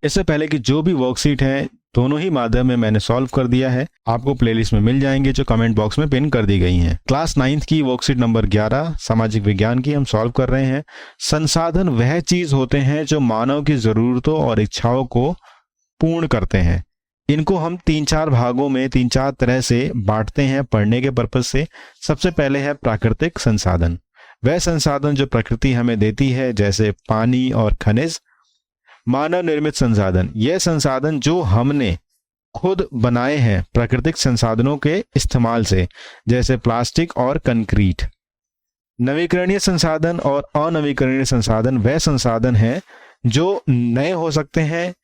इससे पहले कि जो भी वर्कशीट है दोनों ही माध्यम में मैंने सॉल्व कर दिया है, आपको प्लेलिस्ट में मिल जाएंगे जो कमेंट बॉक्स में पिन कर दी गई हैं। क्लास 9th की वर्कशीट नंबर 11 सामाजिक विज्ञान की हम सॉल्व कर रहे हैं। संसाधन वह चीज होते हैं जो मानव की जरूरतों और इच्छाओं को पूर्ण करते हैं। इनको हम 3-4 भागों में 3-4 तरह से बांटते हैं पढ़ने के पर्पज से। सबसे पहले है प्राकृतिक संसाधन। वह संसाधन जो प्रकृति हमें देती है, जैसे पानी और खनिज। मानव निर्मित संसाधन, यह संसाधन जो हमने खुद बनाए हैं प्राकृतिक संसाधनों के इस्तेमाल से, जैसे प्लास्टिक और कंक्रीट। नवीकरणीय संसाधन और अनवीकरणीय संसाधन वह संसाधन हैं जो नए हो सकते हैं,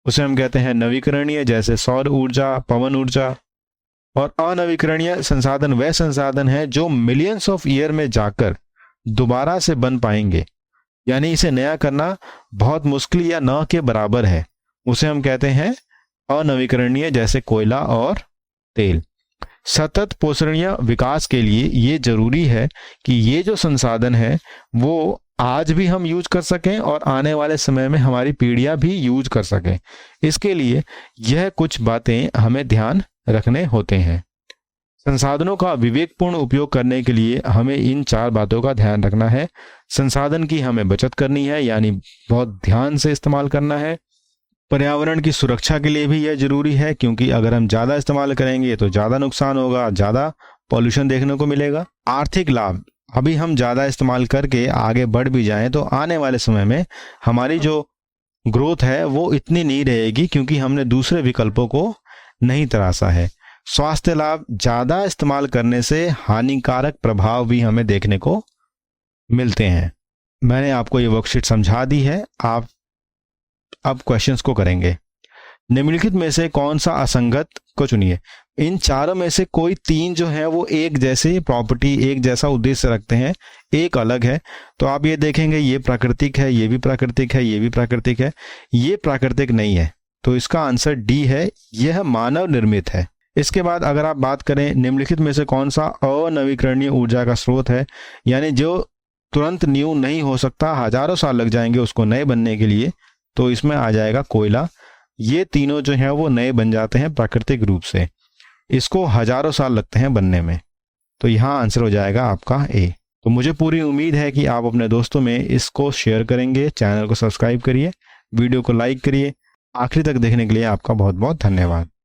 उसे हम कहते हैं नवीकरणीय, जैसे सौर ऊर्जा, पवन ऊर्जा। और अनवीकरणीय संसाधन वह संसाधन है जो मिलियंस ऑफ ईयर में जाकर दोबारा से बन पाएंगे, यानी इसे नया करना बहुत मुश्किल या न के बराबर है, उसे हम कहते हैं अनवीकरणीय, जैसे कोयला और तेल। सतत पोषणीय विकास के लिए ये जरूरी है कि ये जो संसाधन है वो आज भी हम यूज कर सकें और आने वाले समय में हमारी पीढ़ियां भी यूज कर सकें। इसके लिए यह कुछ बातें हमें ध्यान रखने होते हैं। संसाधनों का विवेकपूर्ण उपयोग करने के लिए हमें इन 4 बातों का ध्यान रखना है। संसाधन की हमें बचत करनी है, यानी बहुत ध्यान से इस्तेमाल करना है। पर्यावरण की सुरक्षा के लिए भी यह जरूरी है, क्योंकि अगर हम ज़्यादा इस्तेमाल करेंगे तो ज़्यादा नुकसान होगा, ज़्यादा पॉल्यूशन देखने को मिलेगा। आर्थिक लाभ, अभी हम ज़्यादा इस्तेमाल करके आगे बढ़ भी जाएं तो आने वाले समय में हमारी जो ग्रोथ है वो इतनी नहीं रहेगी, क्योंकि हमने दूसरे विकल्पों को नहीं तराशा है। स्वास्थ्य लाभ, ज़्यादा इस्तेमाल करने से हानिकारक प्रभाव भी हमें देखने को मिलते हैं। मैंने आपको ये वर्कशीट समझा दी है, आप अब क्वेश्चंस को करेंगे। निम्नलिखित में से कौन सा असंगत को चुनिए। इन चारों में से कोई 3 जो है वो एक जैसे प्रॉपर्टी, एक जैसा उद्देश्य रखते हैं, एक अलग है। तो आप ये देखेंगे ये प्राकृतिक है, ये भी प्राकृतिक है, ये भी प्राकृतिक है, ये प्राकृतिक नहीं है। तो इसका आंसर डी है, यह मानव निर्मित है। इसके बाद अगर आप बात करें निम्नलिखित में से कौन सा अनवीकरणीय ऊर्जा का स्रोत है, यानी जो तुरंत न्यू नहीं हो सकता, हजारों साल लग जाएंगे उसको नए बनने के लिए, तो इसमें आ जाएगा कोयला। ये तीनों जो हैं वो नए बन जाते हैं प्राकृतिक रूप से, इसको हजारों साल लगते हैं बनने में। तो यहाँ आंसर हो जाएगा आपका ए। तो मुझे पूरी उम्मीद है कि आप अपने दोस्तों में इसको शेयर करेंगे। चैनल को सब्सक्राइब करिए, वीडियो को लाइक करिए। आखिरी तक देखने के लिए आपका बहुत बहुत धन्यवाद।